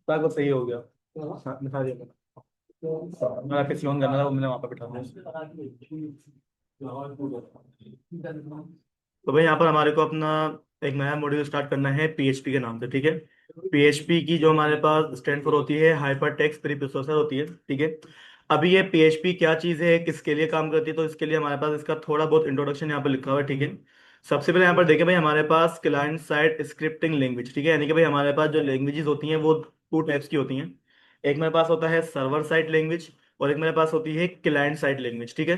तो सही हो गया। हाँ, दिखा दिया मैं किसी ऑन करना था, वो मैंने वहाँ पे बिठा दिया। तो भाई यहाँ पर हमारे को अपना एक नया मॉड्यूल स्टार्ट करना है पीएचपी के नाम से, ठीक है। पीएचपी की जो हमारे पास स्टैंड फॉर होती है हाइपर टेक्स्ट प्री प्रोसेसर होती है, ठीक है। अभी ये पीएचपी क्या चीज़ है, किसके लिए काम करती है, तो इसके लिए हमारे पास इसका थोड़ा बहुत इंट्रोडक्शन यहाँ पर लिखा हुआ है, ठीक है। सबसे पहले यहाँ पर देखें भाई, हमारे पास क्लाइंट साइड स्क्रिप्टिंग लैंग्वेज, ठीक है। यानी कि भाई हमारे पास जो लैंग्वेजेस होती हैं वो टू टाइप्स की होती हैं। एक मेरे पास होता है सर्वर साइड लैंग्वेज, और एक मेरे पास होती है क्लाइंट साइड लैंग्वेज, ठीक है।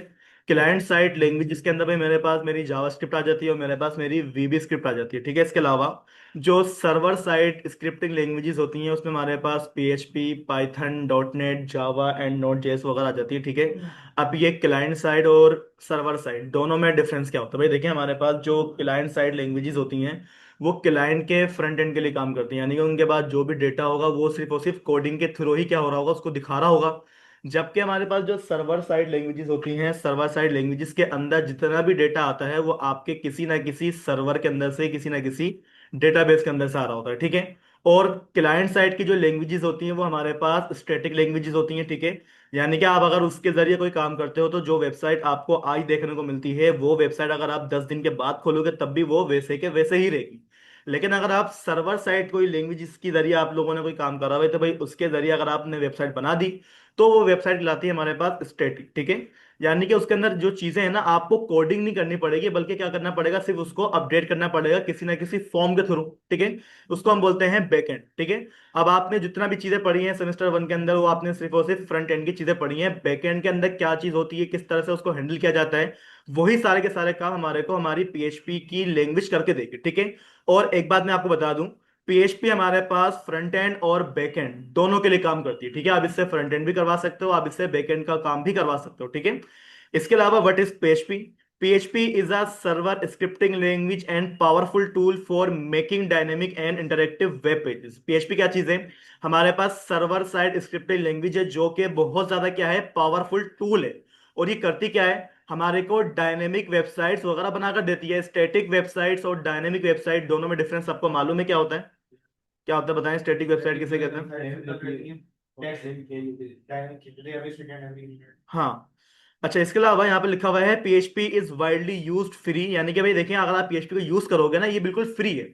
क्लाइंट साइड लैंग्वेज जिसके अंदर भाई मेरे पास मेरी जावा स्क्रिप्ट आ जाती है और मेरे पास मेरी वीबी स्क्रिप्ट आ जाती है, ठीक है। इसके अलावा जो सर्वर साइड स्क्रिप्टिंग लैंग्वेजेस होती हैं उसमें हमारे पास PHP, Python, dot net, Java and node JS वगैरह आ जाती है, ठीक है। अब ये क्लाइंट साइड और सर्वर साइड दोनों में डिफरेंस क्या होता है भाई, देखिए हमारे पास जो क्लाइंट साइड लैंग्वेजेस होती हैं वो क्लाइंट के फ्रंट एंड के लिए काम करती हैं। यानी कि उनके पास जो भी डेटा होगा वो सिर्फ और सिर्फ कोडिंग के थ्रू ही क्या हो रहा होगा उसको दिखा रहा होगा। जबकि हमारे पास जो सर्वर साइड लैंग्वेजेस होती हैं, सर्वर साइड लैंग्वेजेस के अंदर जितना भी डेटा आता है वो आपके किसी ना किसी सर्वर के अंदर से, किसी ना किसी डेटाबेस के अंदर से आ रहा होता है, ठीक है। और क्लाइंट साइड की जो लैंग्वेजेस होती हैं वो हमारे पास स्टैटिक लैंग्वेजेस होती हैं, ठीक है। यानी कि आप अगर उसके जरिए कोई काम करते हो तो जो वेबसाइट आपको आज देखने को मिलती है वो वेबसाइट अगर आप 10 दिन के बाद खोलोगे तब भी वो वैसे के वैसे ही रहेगी। लेकिन अगर आप सर्वर साइड कोई लैंग्वेज के जरिए आप लोगों ने कोई काम करा हुआ है तो भाई उसके जरिए अगर आपने वेबसाइट बना दी तो वो वेबसाइट लाती है हमारे पास स्टैटिक, ठीक है। यानी कि उसके अंदर जो चीजें हैं ना आपको कोडिंग नहीं करनी पड़ेगी, बल्कि क्या करना पड़ेगा, सिर्फ उसको अपडेट करना पड़ेगा किसी ना किसी फॉर्म के थ्रू, ठीक है। उसको हम बोलते हैं बैकएंड, ठीक है। अब आपने जितना भी चीजें पढ़ी हैं सेमेस्टर 1 के अंदर वो आपने सिर्फ और सिर्फ फ्रंट एंड की चीजें पढ़ी हैं। बैकएंड के अंदर क्या चीज होती है, किस तरह से उसको हैंडल किया जाता है, वही सारे के सारे काम हमारे को हमारी पीएचपी की लैंग्वेज करके देगी, ठीक है। और एक बात मैं आपको बता दूं, पीएचपी हमारे पास फ्रंट एंड और बैक एंड दोनों के लिए काम करती है, ठीक है। आप इससे फ्रंट एंड भी करवा सकते हो, आप इससे बैक एंड का काम भी करवा सकते हो, ठीक है। इसके अलावा what is PHP? PHP is a server scripting language and powerful tool for making dynamic and interactive web pages. PHP क्या चीज है? हमारे पास सर्वर साइड स्क्रिप्टिंग लैंग्वेज है जो कि बहुत ज्यादा क्या है, पावरफुल टूल है। और ये करती क्या है, हमारे को डायनेमिक वेबसाइट्स वगैरह बनाकर देती है। स्टैटिक वेबसाइट्स और डायनेमिक वेबसाइट दोनों में डिफरेंस आपको मालूम है क्या होता है? क्या होता है बताएं, स्टैटिक वेबसाइट किसे कहते हैं? हाँ। अच्छा, इसके अलावा यहाँ पे लिखा हुआ है PHP is widely used free. यानी कि भाई देखिए अगर आप पीएचपी को यूज करोगे ना ये बिल्कुल फ्री है।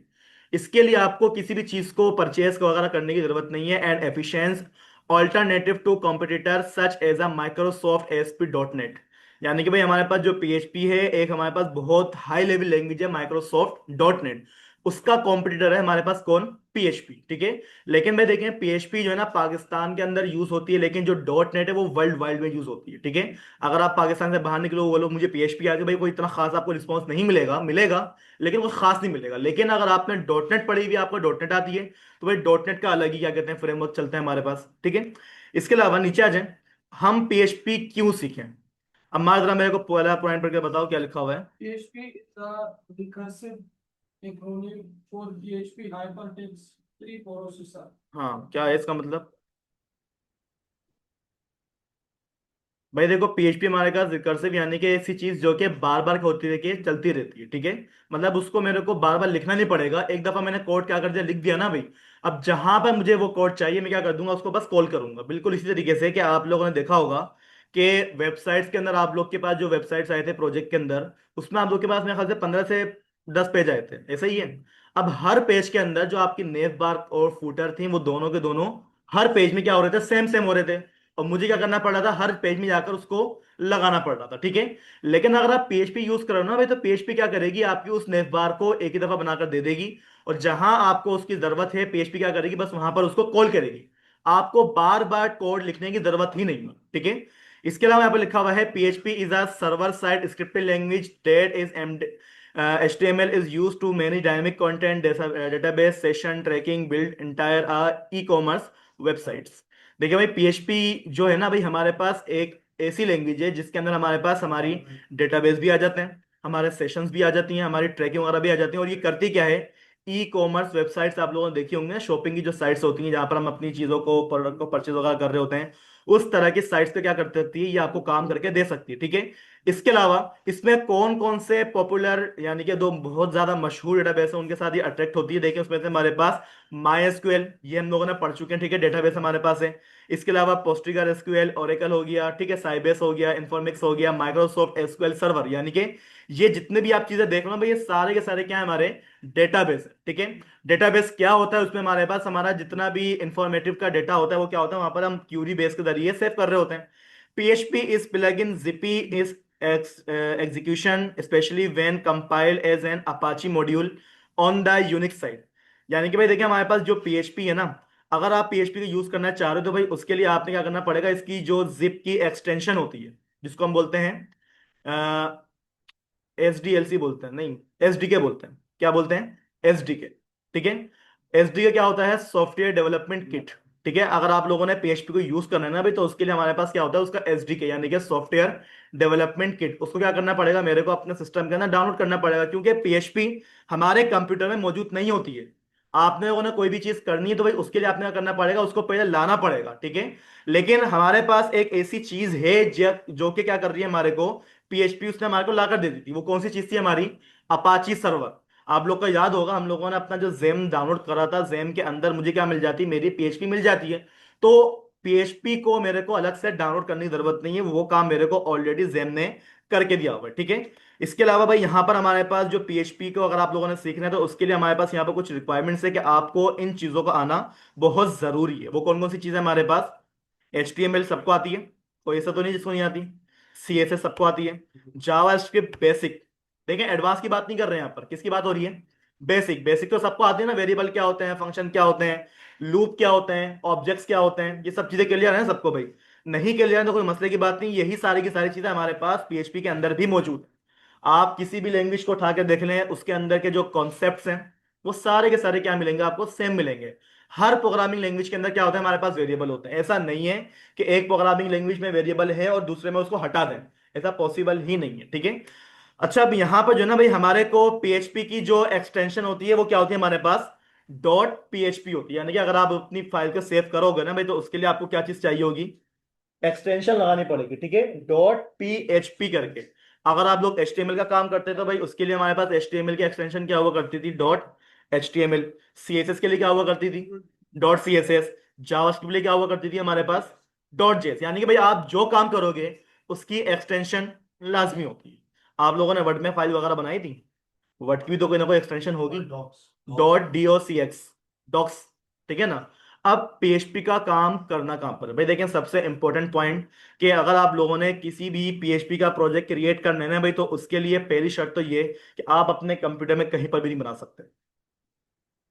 इसके लिए आपको किसी भी चीज को परचेज वगैरह करने की जरूरत नहीं है। And efficient alternative to competitor such as a Microsoft SP dot net. यानी कि भाई हमारे पास जो पीएचपी है एक हमारे पास बहुत हाई लेवल लैंग्वेज है, माइक्रोसॉफ्ट डॉट नेट। उसका कॉम्पिटिटर है हमारे पास कौन? पीएचपी, ठीक है। लेकिन भाई देखें पीएचपी जो है ना पाकिस्तान के अंदर यूज होती है, लेकिन जो डॉट नेट है वो वर्ल्ड वाइड में यूज होती है, ठीक है। अगर आप पाकिस्तान से बाहर निकलो बोलो मुझे पीएचपी आके, भाई कोई इतना खास आपको रिस्पॉन्स नहीं मिलेगा, मिलेगा लेकिन वो खास नहीं मिलेगा। लेकिन अगर आपने डॉट नेट पढ़ी हुई है, आपको डॉट नेट आती है, तो भाई डॉट नेट का अलग ही क्या कहते हैं फ्रेमवर्क चलता है हमारे पास, ठीक है। इसके अलावा नीचे आ जाए, हम पीएचपी क्यों सीखें। अब मार जरा मेरे को पहला पॉइंट पढ़ के बताओ क्या लिखा हुआ है। PHP is a recursive acronym for PHP Hypertext Preprocessor. हाँ, क्या है इसका मतलब? भाई देखो पीएचपी हमारे पास रिकर्सिव यानी कि ऐसी चीज जो कि बार बार होती रहती है, चलती रहती है, ठीक है। मतलब उसको मेरे को बार बार लिखना नहीं पड़ेगा, एक दफा मैंने कोड क्या कर दिया, लिख दिया ना भाई। अब जहां पर मुझे वो कोड चाहिए मैं क्या कर दूंगा, उसको बस कॉल करूंगा। बिल्कुल इसी तरीके से कि आप लोगों ने देखा होगा कि वेबसाइट्स के अंदर आप लोग के पास जो वेबसाइट्स आए थे प्रोजेक्ट के अंदर, उसमें आप लोग के पास मेरे ख्याल से 15 से 10 पेज आए थे, ऐसा ही है। अब हर पेज के अंदर जो आपकी नेव बार और फूटर थी वो दोनों के दोनों हर पेज में क्या हो रहे थे, सेम सेम हो रहे थे। और मुझे क्या करना पड़ रहा था, हर पेज में जाकर उसको लगाना पड़ रहा था, ठीक है। लेकिन अगर आप पीएचपी यूज करो ना भाई, तो पीएचपी क्या करेगी, आपकी उस नेव बार को एक ही दफा बनाकर दे देगी। और जहां आपको उसकी जरूरत है पीएचपी क्या करेगी, बस वहां पर उसको कॉल करेगी। आपको बार बार कोड लिखने की जरूरत ही नहीं है, ठीक है। इसके अलावा यहाँ पर लिखा हुआ है PHP is a server side scripting language that is HTML is used to manage dynamic content, database, session tracking, build entire e-commerce websites। देखिए भाई पीएचपी जो है ना भाई हमारे पास एक ऐसी लैंग्वेज है जिसके अंदर हमारे पास हमारी डेटाबेस भी आ जाते हैं, हमारे सेशंस भी आ जाती हैं, हमारी ट्रैकिंग वगैरह भी आ जाती हैं। और ये करती क्या है, ई कॉमर्स वेबसाइट्स आप लोगों ने देखी होंगे ना, शॉपिंग की जो साइट्स होती हैं जहां पर हम अपनी चीजों को, प्रोडक्ट को परचेज वगैरह कर रहे होते हैं, उस तरह की साइट्स पे क्या कर सकती है, ये आपको काम करके दे सकती है, ठीक है। इसके अलावा इसमें कौन कौन से पॉपुलर यानी कि दो बहुत ज्यादा मशहूर डेटाबेस है उनके साथ ये अट्रैक्ट होती है, देखिए उसमें से हमारे पास MySQL, ये हम लोगों ने पढ़ चुके हैं, ठीक है, डेटाबेस हमारे पास है। इसके अलावा पोस्टिगर एसक्यूएल, ओरेकल हो गया, ठीक है, साइबेस हो गया, इन्फॉर्मिक्स हो गया, माइक्रोसॉफ्ट एसक्यूएल सर्वर, यानी कि ये जितने भी आप चीजें देख रहे हो भाई, ये सारे के सारे क्या है, हमारे डेटाबेस है, ठीक है। डेटाबेस क्या होता है, उसमें हमारे पास हमारा जितना भी इंफॉर्मेटिव का डेटा होता है वो क्या होता है, वहां पर हम क्यूरी बेस के जरिए सेव कर रहे होते हैं। PHP is plugin zippy is execution especially when compiled as an Apache module on the Unix side। यानी कि भाई देखिए हमारे पास जो PHP है ना, अगर आप PHP को यूज करना चाह रहे हो तो भाई उसके लिए आपने क्या करना पड़ेगा, इसकी जो जिप की एक्सटेंशन होती है जिसको हम बोलते हैं SDLC बोलते हैं, नहीं SDK बोलते हैं, क्या बोलते हैं, SDK, ठीक है। SDK क्या होता है, सॉफ्टवेयर डेवलपमेंट किट, ठीक है। अगर आप लोगों ने PHP को यूज करना है ना भाई, तो उसके लिए हमारे पास क्या होता है, उसका SDK यानी कि सॉफ्टवेयर डेवलपमेंट किट, उसको क्या करना पड़ेगा, मेरे को अपने सिस्टम के अंदर डाउनलोड करना पड़ेगा, क्योंकि PHP हमारे कंप्यूटर में मौजूद नहीं होती है। आपने लोगों ने कोई भी चीज करनी है तो भाई उसके लिए आपने क्या करना पड़ेगा, उसको पहले लाना पड़ेगा, ठीक है। लेकिन हमारे पास एक ऐसी चीज है जो कि क्या कर रही है हमारे को, PHP उसने हमारे को लाकर दे दी थी। वो कौन सी चीज थी हमारी, अपाची सर्वर। आप लोग का याद होगा, हम लोगों ने अपना जो जेम डाउनलोड करा था, जेम के अंदर मुझे क्या मिल जाती, मेरी PHP मिल जाती है। तो PHP को मेरे को अलग से डाउनलोड करने की जरूरत नहीं है, वो काम मेरे को ऑलरेडी जेम ने करके दिया हुआ है, ठीक है। इसके अलावा भाई यहाँ पर हमारे पास जो PHP को अगर आप लोगों ने सीखना है तो उसके लिए हमारे पास यहाँ पर कुछ रिक्वायरमेंट्स है कि आपको इन चीजों का आना बहुत जरूरी है। वो कौन कौन सी चीजें हमारे पास, HTML सबको आती है, कोई ऐसा तो नहीं जिसको नहीं आती। CSS सबको आती है। जावास्क्रिप्ट बेसिक, देखें एडवांस की बात नहीं कर रहे हैं यहाँ पर, किसकी बात हो रही है, बेसिक। बेसिक तो सबको आती है ना, वेरिएबल क्या होते हैं, फंक्शन क्या होते हैं, लूप क्या होते हैं, ऑब्जेक्ट्स क्या होते हैं, ये सब चीजें क्लियर है ना सबको भाई। नहीं क्लियर है तो कोई मसले की बात नहीं, यही सारी की सारी चीजें हमारे पास PHP के अंदर भी मौजूद है। आप किसी भी लैंग्वेज को उठा के देख लें, उसके अंदर के जो कॉन्सेप्ट्स हैं वो सारे के सारे क्या मिलेंगे आपको, सेम मिलेंगे। हर प्रोग्रामिंग लैंग्वेज के अंदर क्या होता है, हमारे पास वेरिएबल होते हैं। ऐसा नहीं है कि एक प्रोग्रामिंग लैंग्वेज में वेरिएबल है और दूसरे में उसको हटा दें, ऐसा पॉसिबल ही नहीं है, ठीक है। अच्छा, अब यहां पर जो है ना भाई, हमारे को PHP की जो एक्सटेंशन होती है वो क्या होती है हमारे पास, .php होती है। यानी कि अगर आप अपनी फाइल को सेव करोगे ना भाई, तो उसके लिए आपको क्या चीज चाहिए होगी, एक्सटेंशन लगानी पड़ेगी, ठीक है, .php करके। अगर आप लोग HTML का काम करते हैं तो भाई उसके लिए हमारे पास HTML की एक्सटेंशन क्या हुआ करती थी, .html। CSS के लिए क्या हुआ करती थी, .css। जावास्क्रिप्ट के लिए क्या हुआ करती थी हमारे पास, .js। यानी कि भाई आप जो काम करोगे उसकी एक्सटेंशन लाजमी होती है। आप लोगों ने वर्ड में फाइल वगैरह बनाई थी, वर्ड की भी तो कोई ना कोई एक्सटेंशन होगी, .docx, डॉक्स, ठीक है ना। अब PHP का काम करना कहां पर है भाई, देखें सबसे इंपॉर्टेंट पॉइंट, कि अगर आप लोगों ने किसी भी PHP का प्रोजेक्ट क्रिएट करना है ना भाई, तो उसके लिए पहली शर्त तो ये कि आप अपने कंप्यूटर में कहीं पर भी नहीं बना सकते।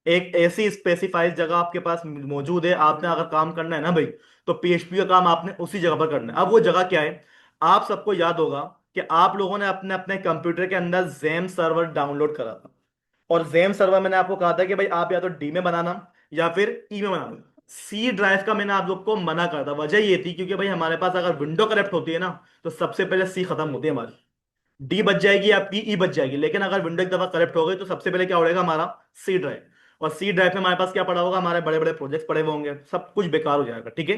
एक ऐसी स्पेसिफाइड जगह आपके पास मौजूद है, आपने अगर काम करना है ना भाई, तो PHP का काम आपने उसी जगह पर करना है। अब वो जगह क्या है, आप सबको याद होगा कि आप लोगों ने अपने अपने कंप्यूटर के अंदर जेम सर्वर डाउनलोड करा था। और जेम सर्वर मैंने आपको कहा था कि भाई आप या तो D में बनाना या फिर E में बनाना। C ड्राइव का मैंने आप लोग को मना करा था, वजह ये थी क्योंकि भाई हमारे पास अगर विंडो करेक्ट होती है ना, तो सबसे पहले C खत्म होती है हमारी, डी बच जाएगी, आपकी ई बच जाएगी। लेकिन अगर विंडो एक दफा करप्ट हो गई तो सबसे पहले क्या उड़ेगा, हमारा सी ड्राइव। और सी ड्राइव में हमारे पास क्या पड़ा होगा, हमारे बड़े बड़े प्रोजेक्ट्स पड़े हुए होंगे, सब कुछ बेकार हो जाएगा, ठीक है।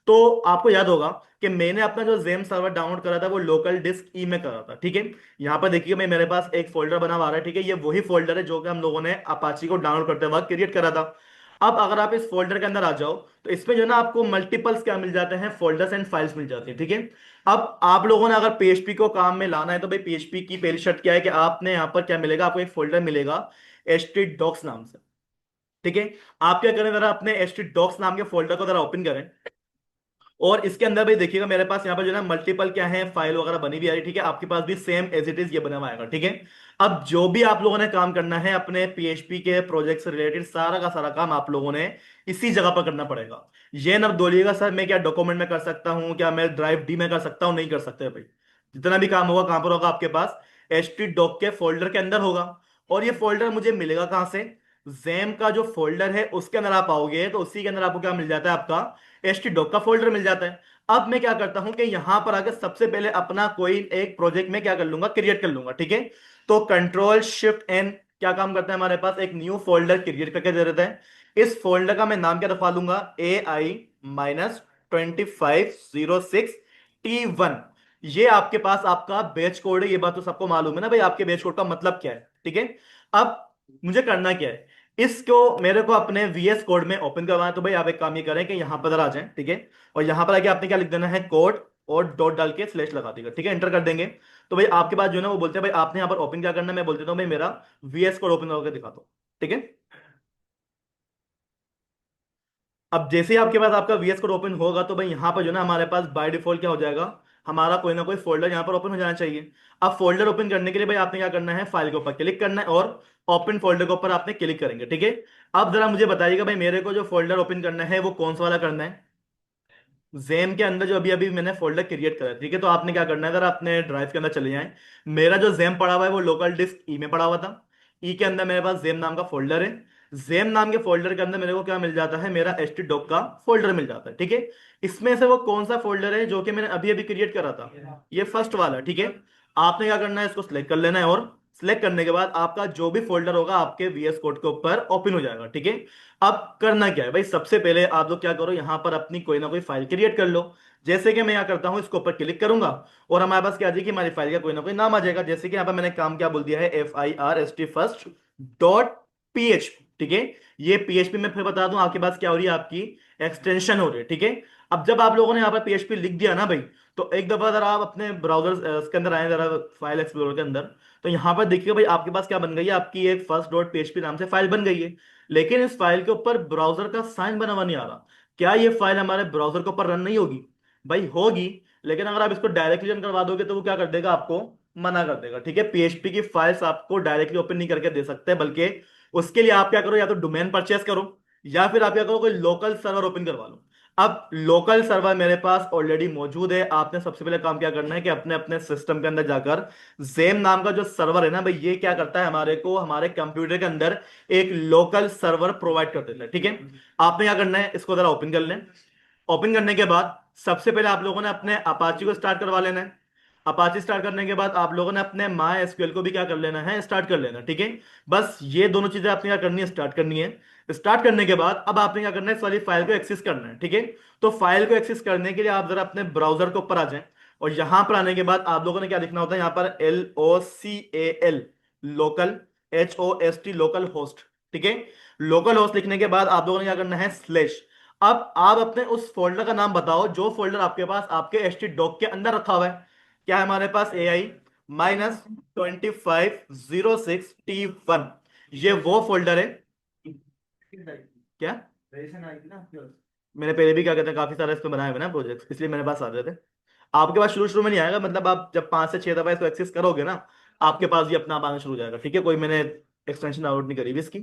तो आपको याद होगा कि मैंने अपना जो जेम सर्वर डाउनलोड करा था वो लोकल डिस्क ई में करा था, ठीक है। यहाँ पर देखिए मैं, मेरे पास एक फोल्डर बना हुआ है, ठीक है, ये वही फोल्डर है जो कि हम लोगों ने अपाची को डाउनलोड करते वक्त क्रिएट करा था। अब अगर आप इस फोल्डर के अंदर आ जाओ, तो इसमें जो है ना आपको मल्टीपल्स क्या मिल जाते हैं, फोल्डर्स एंड फाइल्स मिल जाती है, ठीक है। अब आप लोगों ने अगर PHP को काम में लाना है तो भाई PHP की पहली शर्त क्या है कि आपने यहां पर क्या मिलेगा, आपको एक फोल्डर मिलेगा htdocs नाम से, ठीक है। आप क्या करें, जरा अपने htdocs नाम के फोल्डर को जरा ओपन करें, और इसके अंदर भाई देखिएगा मेरे पास यहाँ पर जो है ना मल्टीपल क्या है, फाइल वगैरह बनी भी आ रही है, ठीक है। आपके पास भी सेम एज इट इज ये बना हुआ आएगा, ठीक है। अब जो भी आप लोगों ने काम करना है अपने PHP के प्रोजेक्ट से रिलेटेड, सारा का सारा काम आप लोगों ने इसी जगह पर करना पड़ेगा। ये ना बोलिएगा सर मैं क्या डॉक्यूमेंट में कर सकता हूँ, क्या मैं ड्राइव डी में कर सकता हूँ, नहीं कर सकते भाई। जितना भी काम होगा कहां पर होगा, आपके पास htdoc के फोल्डर के अंदर होगा। और ये फोल्डर मुझे मिलेगा कहां से, जैम का जो फोल्डर है उसके अंदर आप आओगे तो उसी के अंदर आपको क्या मिल जाता है, आपका htdoc का फोल्डर मिल जाता है। अब मैं क्या करता हूं कि यहां पर आकर सबसे पहले अपना कोई एक प्रोजेक्ट में क्या कर लूंगा, क्रिएट कर लूंगा, ठीक है। तो कंट्रोल Shift N क्या काम करता है, हमारे पास एक न्यू फोल्डर क्रिएट करके दे देता है। इस फोल्डर का मैं नाम क्या रखवा लूंगा, AI-2506T1। ये आपके पास आपका बेच कोड है, ये बात तो सबको मालूम है ना भाई, आपके बेच कोड का मतलब क्या है, ठीक है। अब मुझे करना क्या है, इसको मेरे को अपने वीएस कोड में ओपन करवाना है। तो भाई आप एक काम ये करें कि यहां पर आ जाएं, ठीक है। और यहां पर आके आपने क्या लिख देना है, कोड और डॉट डाल के स्लैश लगा देगा, ठीक है, एंटर कर देंगे। तो भाई आपके पास जो है ना वो बोलते हैं भाई आपने यहाँ पर ओपन क्या करना है, मैं बोल देता हूँ भाई मेरा वीएस कोड ओपन करके दिखा दो, ठीक है। अब जैसे ही आपके पास आपका वीएस कोड ओपन होगा तो भाई यहाँ पर जो है ना हमारे पास बाय डिफॉल्ट क्या हो जाएगा, हमारा कोई ना कोई फोल्डर यहाँ पर ओपन हो जाना चाहिए। अब फोल्डर ओपन करने के लिए भाई आपने क्या करना है, फाइल के ऊपर क्लिक करना है और ओपन फोल्डर के ऊपर आपने क्लिक करेंगे, ठीक है। अब जरा मुझे बताइएगा भाई मेरे को जो फोल्डर ओपन करना है वो कौन सा वाला करना है। जेम के अंदर जो अभी अभी मैंने फोल्डर क्रिएट करा है, ठीक है। तो आपने क्या करना है, अगर आपने ड्राइव के अंदर चले जाएं, मेरा जो जेम पड़ा हुआ है वो लोकल डिस्क ई में पड़ा हुआ था। ई के अंदर मेरे पास जेम नाम का फोल्डर है। जेम नाम के फोल्डर के अंदर मेरे को क्या मिल जाता है, मेरा एच टी डॉक का फोल्डर मिल जाता है, ठीक है। इसमें से वो कौन सा फोल्डर है जो कि मैंने अभी अभी क्रिएट करा था, ये फर्स्ट वाला, ठीक है। आपने क्या करना है, इसको सिलेक्ट कर लेना है और सिलेक्ट करने के बाद आपका जो भी फोल्डर होगा आपके वीएस कोड के ऊपर ओपन हो जाएगा, ठीक है। अब करना क्या है भाई, सबसे पहले आप लोग क्या करो, यहां पर अपनी कोई ना कोई फाइल क्रिएट कर लो। जैसे कि मैं यहाँ करता हूँ, इसके ऊपर क्लिक करूंगा और हमारे पास क्या आ जाएगी, हमारी फाइल का कोई ना कोई नाम आ जाएगा। जैसे कि यहाँ पर मैंने काम क्या बोल दिया है, FIRST फर्स्ट डॉट PHP, ठीक है। ये PHP में फिर बता दूं आपके पास क्या हो रही है, आपकी एक्सटेंशन हो रही है, ठीक है। अब जब आप लोगों ने यहाँ पर PHP लिख दिया ना भाई, तो एक दफा जरा आप अपने ब्राउजर के अंदर आए, जरा फाइल एक्सप्लोरर के अंदर, तो यहाँ पर देखिए भाई आपके पास क्या बन गई है, आपकी एक फर्स्ट डॉट PHP नाम से फाइल बन गई है। लेकिन इस फाइल के ऊपर ब्राउजर का साइन बना हुआ नहीं आ रहा। क्या ये फाइल हमारे ब्राउजर के ऊपर रन नहीं होगी, भाई होगी। लेकिन अगर आप इसको डायरेक्टली रन करवा दोगे तो वो क्या कर देगा, आपको मना कर देगा, ठीक है। PHP की फाइल्स आपको डायरेक्टली ओपन नहीं करके दे सकते, बल्कि उसके लिए आप क्या करो, या तो डोमेन परचेस करो या फिर आप क्या करो, कोई लोकल सर्वर ओपन करवा लो। अब लोकल सर्वर मेरे पास ऑलरेडी मौजूद है। आपने सबसे पहले काम क्या करना है कि अपने अपने सिस्टम के अंदर जाकर जेम नाम का जो सर्वर है ना भाई, ये क्या करता है, हमारे को हमारे कंप्यूटर के अंदर एक लोकल सर्वर प्रोवाइड कर देता है, ठीक है। आपने क्या करना है, इसको जरा ओपन कर लें। ओपन करने के बाद सबसे पहले आप लोगों ने अपने अपाची को स्टार्ट करवा लेना है। अपाची स्टार्ट करने के बाद आप लोगों ने अपने माई एसक्यूएल को भी क्या कर लेना है, स्टार्ट कर लेना, ठीक है। बस ये दोनों चीजें आपने क्या करनी है, स्टार्ट करनी है। स्टार्ट करने के बाद अब आपने क्या करना है, इस वाली फाइल को एक्सेस करना है, ठीक है। तो फाइल को एक्सेस करने के लिए आप जरा अपने ब्राउजर के ऊपर आ जाएं और यहां पर आने के बाद आप लोगों ने क्या लिखना होता है, यहाँ पर LOCAL, local, HOST, local host, ठीक है। लोकल होस्ट लिखने के बाद आप लोगों ने क्या करना है, स्लैश। अब आप अपने उस फोल्डर का नाम बताओ जो फोल्डर आपके पास आपके HT डॉक के अंदर रखा हुआ है। क्या है हमारे पास, AI-2506T1, ये वो फोल्डर है। क्या, मैंने पहले भी क्या कहते हैं काफी सारे इसमें बनाए हुए ना प्रोजेक्ट, इसलिए मेरे पास आ रहे थे। आपके पास शुरू शुरू में नहीं आएगा, मतलब आप जब 5 से 6 दफा इसको एक्सेस करोगे ना, आपके पास ये अपना आप आना शुरू हो जाएगा, ठीक है। कोई मैंने एक्सटेंशन डाउनलोड नहीं करी हुई इसकी।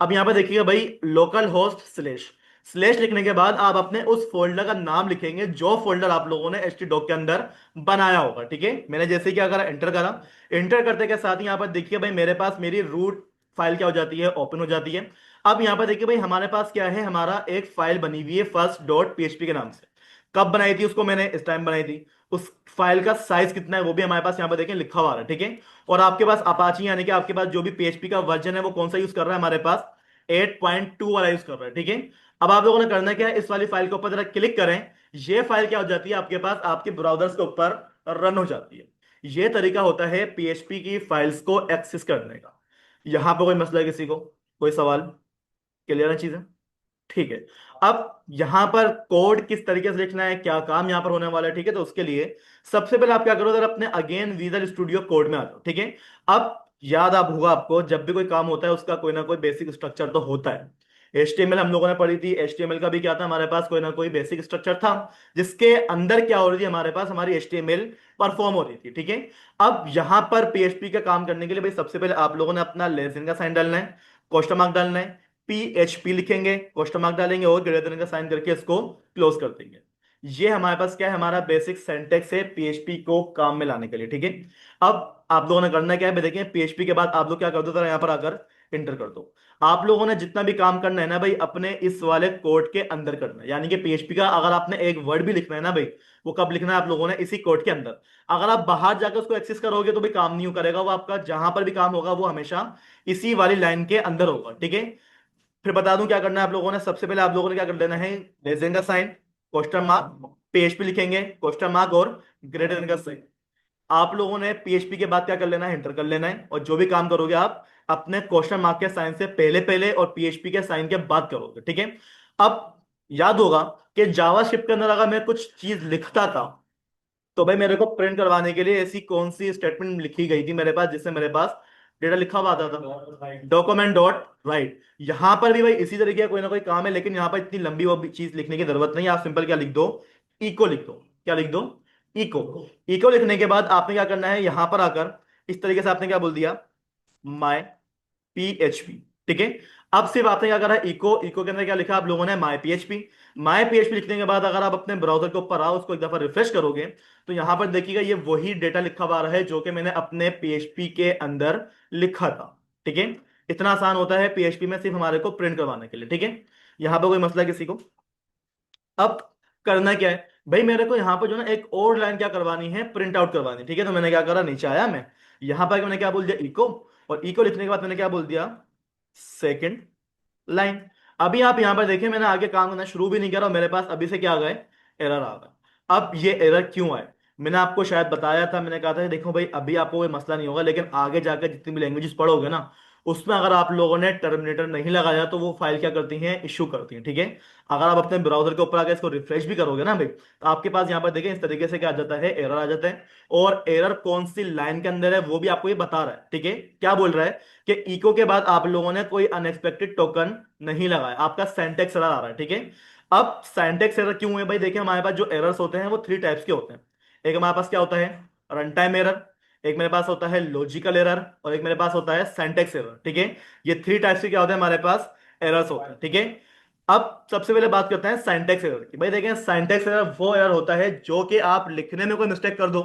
अब यहाँ पे देखिएगा भाई, लोकल होस्ट स्लैश, स्लैश लिखने के बाद आप अपने उस फोल्डर का नाम लिखेंगे जो फोल्डर आप लोगों ने HT डॉक के अंदर बनाया होगा, ठीक है। मैंने जैसे कि अगर एंटर करा, एंटर करते के साथ ही यहाँ पर देखिए भाई मेरे पास मेरी रूट फाइल क्या हो जाती है, ओपन हो जाती है। अब यहाँ पर देखिए भाई हमारे पास क्या है, हमारा एक फाइल बनी हुई है फर्स्ट डॉट PHP के नाम से। कब बनाई थी उसको मैंने, इस टाइम बनाई थी। उस फाइल का साइज कितना है वो भी हमारे पास यहाँ पर देखें लिखा हुआ है, ठीक है। और आपके पास अपाची यानी कि आपके पास जो भी PHP का वर्जन है वो कौन सा यूज कर रहा है, हमारे पास 8.2 वाला यूज कर रहा है, ठीक है। अब आप लोगों ने करना क्या है, इस वाली फाइल के ऊपर जरा क्लिक करें। ये फाइल क्या हो जाती है आपके पास, आपके ब्राउजर्स के ऊपर रन हो जाती है। ये तरीका होता है PHP की फाइल्स को एक्सेस करने का। यहां पर कोई मसला है किसी को, कोई सवाल, क्लियर है चीजें, ठीक है। अब यहां पर कोड किस तरीके से लिखना है, क्या काम यहां पर होने वाला है, ठीक है। तो उसके लिए सबसे पहले आप क्या करो, अगर अपने अगेन विजुअल स्टूडियो कोड में आ जाओ, ठीक है। अब याद आप होगा आपको, जब भी कोई काम होता है उसका कोई ना कोई बेसिक स्ट्रक्चर तो होता है। HTML हम लोगों ने पढ़ी थी, HTML का भी क्या था, हमारे पास कोई ना कोई बेसिक स्ट्रक्चर था जिसके अंदर क्या हो रही थी, हमारे पास हमारी HTML परफॉर्म हो रही थी, ठीक है। अब यहां पर PHP का काम करने के लिए भाई सबसे पहले आप लोगों ने अपना लेसन का साइन डालना है, क्वेश्चन मार्क डालना है, PHP लिखेंगे, क्वेश्चन मार्क डालेंगे और ग्रेटर देन का साइन करके इसको क्लोज कर देंगे। ये हमारे पास क्या है, हमारा बेसिक सेंटेक्स है PHP को काम में लाने के लिए, ठीक है। अब आप लोगों ने करना क्या है, देखें PHP के बाद आप लोग क्या कर दो, जरा यहाँ पर आकर इंटर कर दो। आप लोगों ने जितना भी काम करना है ना भाई, अपने इस वाले कोड के अंदर करना है। यानी कि PHP का अगर आपने एक वर्ड भी लिखना है ना भाई, वो कब लिखना है आप लोगों ने, इसी कोड के अंदर। अगर आप बाहर जाकर उसको एक्सेस करोगे तो भी काम नहीं करेगा वो आपका, जहां पर भी काम होगा वो हमेशा इसी वाली लाइन के अंदर होगा, ठीक है। फिर बता दूं क्या करना है आप लोगों ने, सबसे पहले आप लोगों ने क्या कर लेना है, लेजेंड का साइन, क्वेश्चन मार्क, पीएचपी लिखेंगे, क्वेश्चन मार्क और ग्रेटर देन का साइन। आप लोगों ने पीएचपी के बाद क्या कर लेना है, एंटर कर लेना है, और जो भी काम करोगे आप अपने क्वेश्चन मार्क के साइन से पहले पहले और पीएचपी के साइन के बाद करोगे, ठीक है। अब याद होगा कि जावास्क्रिप्ट के अंदर अगर मैं कुछ चीज लिखता था तो भाई मेरे को प्रिंट करवाने के लिए ऐसी कौन सी स्टेटमेंट लिखी गई थी मेरे पास, जिससे मेरे पास डेटा लिखा हुआ आता था, डॉक्यूमेंट डॉट राइट। यहां पर भी भाई इसी तरीके का कोई ना कोई काम है, लेकिन यहां पर इतनी लंबी वो चीज लिखने की जरूरत नहीं है। आप सिंपल क्या लिख दो, इको लिख दो। क्या लिख दो, इको। इको लिखने के बाद आपने क्या करना है, यहां पर आकर इस तरीके से आपने क्या बोल दिया, माई पीएचपी, ठीक है। अब सिर्फ आपने क्या करा, इको, इको के अंदर क्या लिखा आप लोगों ने, माई पीएचपी। माई पीएचपी लिखने के बाद अगर आप अपने ब्राउजर के ऊपर आओ, उसको एक दफा रिफ्रेश करोगे, तो यहां पर देखिएगा ये वही डेटा लिखा हुआ आ रहा है जो कि मैंने अपने पीएचपी के अंदर लिखा था, ठीक है। इतना आसान होता है पीएचपी में सिर्फ हमारे को प्रिंट करवाने के लिए, ठीक है। यहां पर कोई मसला किसी को? अब करना क्या है भाई, मेरे को यहां पर जो ना एक और लाइन क्या करवानी है, प्रिंट आउट करवानी, ठीक है। तो मैंने क्या करा, नीचे आया मैं, यहां पर मैंने क्या बोल दिया, इको, और इको लिखने के बाद मैंने क्या बोल दिया, सेकंड लाइन। अभी आप यहां पर देखें, मैंने आगे काम करना शुरू भी नहीं करा और मेरे पास अभी से क्या आ गए, एरर आ गए। अब ये एरर क्यों आए, मैंने आपको शायद बताया था, मैंने कहा था कि देखो भाई अभी आपको कोई मसला नहीं होगा, लेकिन आगे जाकर जितनी भी लैंग्वेजेस पढ़ोगे ना, उसमें अगर आप लोगों ने टर्मिनेटर नहीं लगाया तो वो फाइल क्या करती हैं, इश्यू करती हैं, ठीक है। अगर आप अपने ब्राउजर के ऊपर आकर इसको रिफ्रेश भी करोगे ना भाई, तो आपके पास यहाँ पर देखें इस तरीके से क्या आ जाता है, एरर आ जाता है। और एरर कौन सी लाइन के अंदर है वो भी आपको ये बता रहा है, ठीक है। क्या बोल रहा है कि इको के बाद आप लोगों ने कोई अनएक्सपेक्टेड टोकन नहीं लगाया, आपका सिंटैक्स एरर आ रहा है, ठीक है। अब सिंटैक्स एरर क्यों है भाई, देखिए हमारे पास जो एरर्स होते हैं वो थ्री टाइप्स के होते हैं। एक हमारे पास क्या होता है, रन टाइम एरर, एक मेरे पास होता है लॉजिकल एरर, और एक मेरे पास होता है सिंटैक्स एरर, ठीक है। ये थ्री टाइप्स के क्या होते हैं हमारे पास, एरर्स होते हैं, ठीक है। अब सबसे पहले बात करते हैं सिंटैक्स एरर की। भाई देखें सिंटैक्स एरर वो एरर होता है जो कि आप लिखने में कोई मिस्टेक कर दो,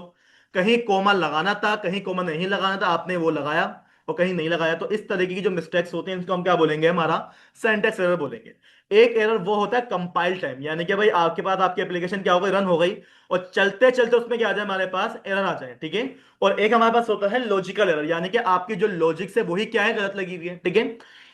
कहीं कोमा लगाना था, कहीं कोमा नहीं लगाना था, आपने वो लगाया और कहीं नहीं लगाया, तो इस तरीके की जो मिस्टेक्स होती हैं इनको हम क्या बोलेंगे, हमारा सिंटैक्स एरर बोलेंगे। एक एरर वो होता है कंपाइल टाइम, यानी कि भाई आपके पास आपकी एप्लीकेशन क्या हो गई, रन हो गई, और चलते चलते उसमें क्या आ जाए, हमारे पास एरर आ जाए, ठीक है। और एक हमारे पास होता है लॉजिकल एरर, यानी कि आपकी जो लॉजिक से वही क्या है, गलत लगी हुई है, ठीक है।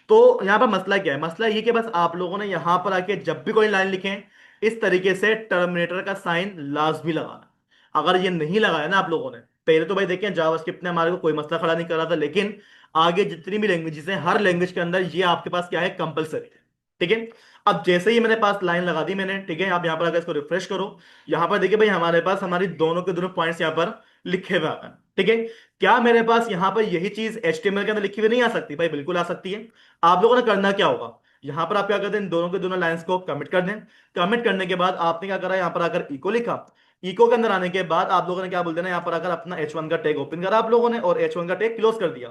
तो यहां पर मसला क्या है, मसला ये कि बस आप लोगों ने यहां पर आके जब भी कोई लाइन लिखें, इस तरीके से टर्मिनेटर का साइन लास्ट भी लगाना। अगर ये नहीं लगाया ना आप लोगों ने, पहले तो भाई देखें जावास्क्रिप्ट ने हमारे को कोई मसला खड़ा नहीं करा था, लेकिन आगे जितनी भी लैंग्वेजेस हैं हर लैंग्वेज के अंदर ये आपके पास क्या है, कंपलसरी है, ठीक है। अब जैसे ही मेरे पास लाइन लगा दी मैंने, ठीक है, आप यहां पर अगर इसको रिफ्रेश करो, यहां पर देखिए भाई हमारे पास हमारी दोनों के दोनों पॉइंट्स यहां पर लिखे हुए हैं, ठीक है। क्या मेरे पास यहां पर यही चीज एचटीएमएल के अंदर लिखी हुई नहीं आ सकती, भाई बिल्कुल आ सकती है। आप लोगों ने करना क्या होगा, यहां पर आप क्या करते हैं, दोनों के दोनों लाइंस को कमिट कर दें। कमिट करने के बाद आपने क्या करा, यहां पर आकर इको लिखा। इको के अंदर आने के बाद आप लोगों ने क्या बोल देना, यहां पर आकर अपना H1 का टैग ओपन करा आप लोगों ने, और H1 का टैग क्लोज कर दिया।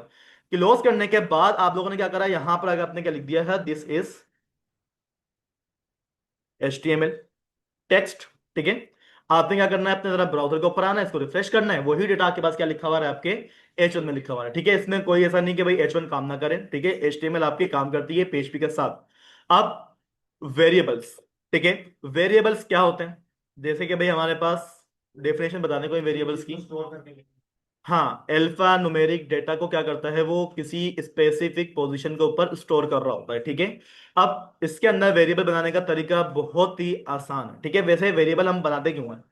क्लोज करने के बाद आप लोगों ने क्या करा, यहां पर आकर आपने क्या लिख दिया है, दिस इज HTML टेक्स्ट, ठीक है। आपने क्या करना है, अपने जरा ब्राउजर के ऊपर आना है, इसको रिफ्रेश करना है, वही डेटा आपके पास क्या लिखा हुआ है, आपके H1 में लिखा हुआ है, ठीक है। इसमें कोई ऐसा नहीं कि भाई H1 काम ना करे, ठीक है। HTML आपकी काम करती है PHP के साथ। अब वेरिएबल्स, ठीक है, वेरिएबल्स क्या होते हैं, जैसे कि भाई हमारे पास डेफिनेशन बताने कोई वेरिएबल्स की, हाँ, अल्फा न्यूमेरिक डेटा को क्या करता है, वो किसी स्पेसिफिक पोजीशन के ऊपर स्टोर कर रहा होता है, ठीक है। अब इसके अंदर वेरिएबल बनाने का तरीका बहुत ही आसान है, ठीक है। वैसे वेरिएबल हम बनाते क्यों हैं,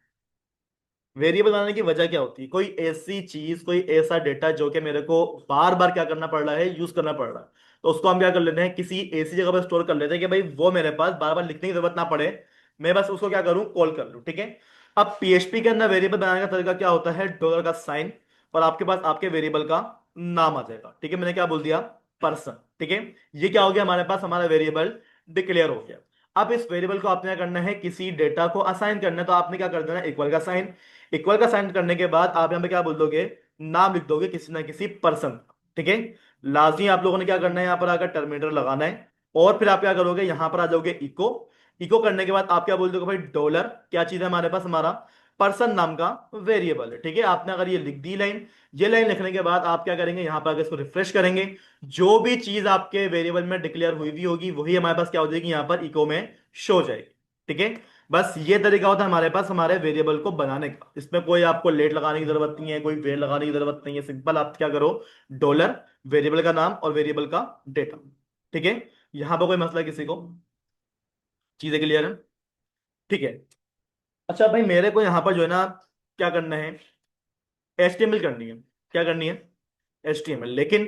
वेरिएबल बनाने की वजह क्या होती है, कोई ऐसी चीज, कोई ऐसा डेटा जो कि मेरे को बार बार क्या करना पड़ रहा है, यूज करना पड़ रहा है, तो उसको हम क्या कर लेते हैं, किसी ऐसी जगह पर स्टोर कर लेते हैं कि भाई वो मेरे पास बार बार लिखने की जरूरत ना पड़े, मैं बस उसको क्या करूं, कॉल कर लूं, ठीक है। अब पीएचपी के अंदर वेरिएबल बनाने का तरीका क्या होता है, डॉलर का साइन, और आपके पास आपके वेरिएबल का नाम आ जाएगा, ठीक है। मैंने क्या बोल दिया, पर्सन, ठीक है। ये क्या हो गया, हमारे पास हमारा वेरिएबल डिक्लेयर हो गया। अब इस वेरिएबल को आपने क्या करना है, किसी डेटा को असाइन करना है, तो आपने क्या कर देना, इक्वल का साइन। इक्वल का साइन करने के बाद आप यहां पे क्या बोल दोगे, नाम लिख दोगे किसी ना किसी पर्सन, ठीक है। लाजमी आप लोगों ने क्या करना है, यहां पर आकर टर्मिनेटर लगाना है, और फिर आप क्या करोगे, यहां पर आ जाओगे इको। इको करने के बाद आप क्या बोल दोगे भाई, डॉलर क्या चीज है हमारे पास, हमारा पर्सन नाम का वेरिएबल है, ठीक है। आपने अगर ये लिख दी लाइन, ये लाइन लिखने के बाद आप क्या करेंगे, यहां पर आकर इसको रिफ्रेश करेंगे, जो भी चीज आपके वेरिएबल में डिक्लेयर हुई भी होगी वही हमारे पास क्या हो जाएगी, यहां पर इको में शो हो जाएगी, ठीक है। बस ये तरीका होता है हमारे पास हमारे वेरिएबल को बनाने का। इसमें कोई आपको लेट लगाने की जरूरत नहीं है, कोई वेट लगाने की जरूरत नहीं है, सिंपल आप क्या करो, डॉलर, वेरिएबल का नाम और वेरिएबल का डेटा, ठीक है। यहां पर कोई मसला किसी को, चीजें क्लियर है, ठीक है। अच्छा भाई, मेरे को यहाँ पर जो है ना क्या करना है, HTML करनी है। क्या करनी है? HTML, लेकिन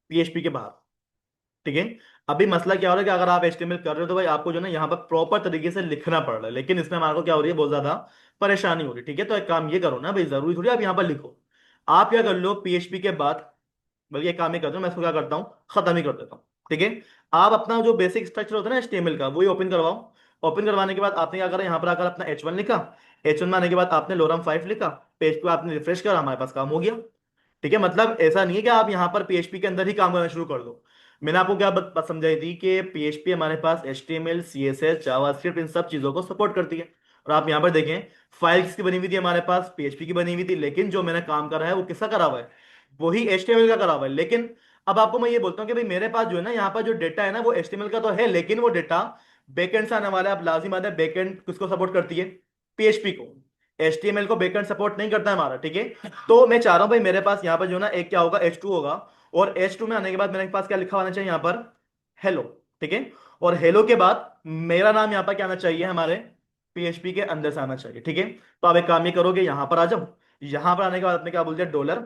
PHP के बाहर। ठीक है। अभी मसला क्या हो रहा है कि अगर आप HTML कर रहे हो तो भाई आपको जो है ना यहाँ पर प्रॉपर तरीके से लिखना पड़ रहा है, लेकिन इसमें हमारे को क्या हो रही है, बहुत ज्यादा परेशानी हो रही है। ठीक है, तो एक काम ये करो ना भाई, जरूरी थोड़ी आप यहाँ पर लिखो। आप क्या कर लो, PHP के बाद, बल्कि एक काम ही करता हूँ मैं, इसको क्या करता हूँ, खत्म ही कर देता हूँ। ठीक है। आप अपना जो बेसिक स्ट्रक्चर होता है ना HTML का, वही ओपन करवाओ। ओपन करवाने के बाद आपने क्या करा, यहाँ पर आकर अपना H1 लिखा। H1 में आने के बाद आपने lorem 5 लिखा। पेज पे आपने रिफ्रेश करा, हमारे पास काम हो गया। ठीक है, मतलब ऐसा नहीं है कि आप यहाँ पर PHP के अंदर ही काम करना शुरू कर दो। मैंने आपको क्या बात समझाई थी कि PHP हमारे पास HTML CSS जावास्क्रिप्ट इन सब चीजों को सपोर्ट करती है। और आप यहाँ पर देखें, फाइल्स की बनी हुई थी हमारे पास, PHP की बनी हुई थी, लेकिन जो मैंने काम करा है वो किसका करा हुआ है, वही HTML का करा हुआ है। लेकिन अब आपको मैं ये बोलता हूँ कि भाई मेरे पास जो है ना यहाँ पर जो डेटा है ना वो HTML का तो है, लेकिन वो डेटा बैकएंड से आने वाला है। अब लाजिम बात है, बैकएंड किसको सपोर्ट करती है, PHP को। HTML को बैकएंड सपोर्ट नहीं करता है हमारा। ठीक है। तो मैं चाह रहा हूँ भाई मेरे पास यहाँ पर जो ना एक क्या होगा, H2 होगा। और H2 में आने के बाद मेरे पास क्या लिखा होना चाहिए यहाँ पर, हेलो। ठीक है। और हेलो के बाद मेरा नाम यहाँ पर क्या आना चाहिए, हमारे PHP के अंदर से आना चाहिए। ठीक है। तो आप एक काम ये करोगे, यहाँ पर आ जाओ। यहाँ पर आने के बाद आपने क्या बोल दिया, डॉलर।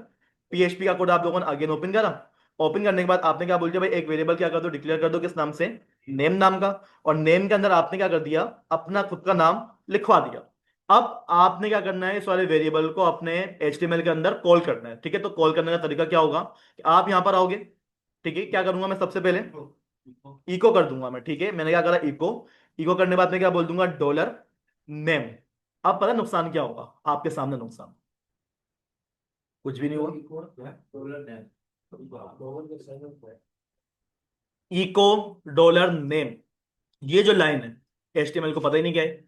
PHP का कोड आप लोगों ने अगेन ओपन करा। ओपन करने के बाद आपने क्या बोल दिया भाई, एक वेरिएबल क्या कर दो, डिक्लेयर कर दो, किस नाम से, नेम नाम का। और नेम के अंदर आपने क्या कर दिया, अपना खुद का नाम लिखवा दिया। अब आपने क्या करना है, इस वाले वेरिएबल को अपने HTML के अंदर कॉल करना है। ठीक है। तो कॉल करने का तरीका क्या होगा कि आप यहां पर आओगे। ठीक है। क्या करूंगा मैं, सबसे पहले इको कर दूंगा मैं। ठीक है, मैंने क्या करा, इको। इको करने के बाद मैं क्या बोल दूंगा, डॉलर नेम। अब पता है नुकसान क्या होगा, आपके सामने नुकसान, कुछ भी नहीं हुआ। इको डॉलर नेम, ये जो लाइन है HTML को पता ही नहीं क्या है।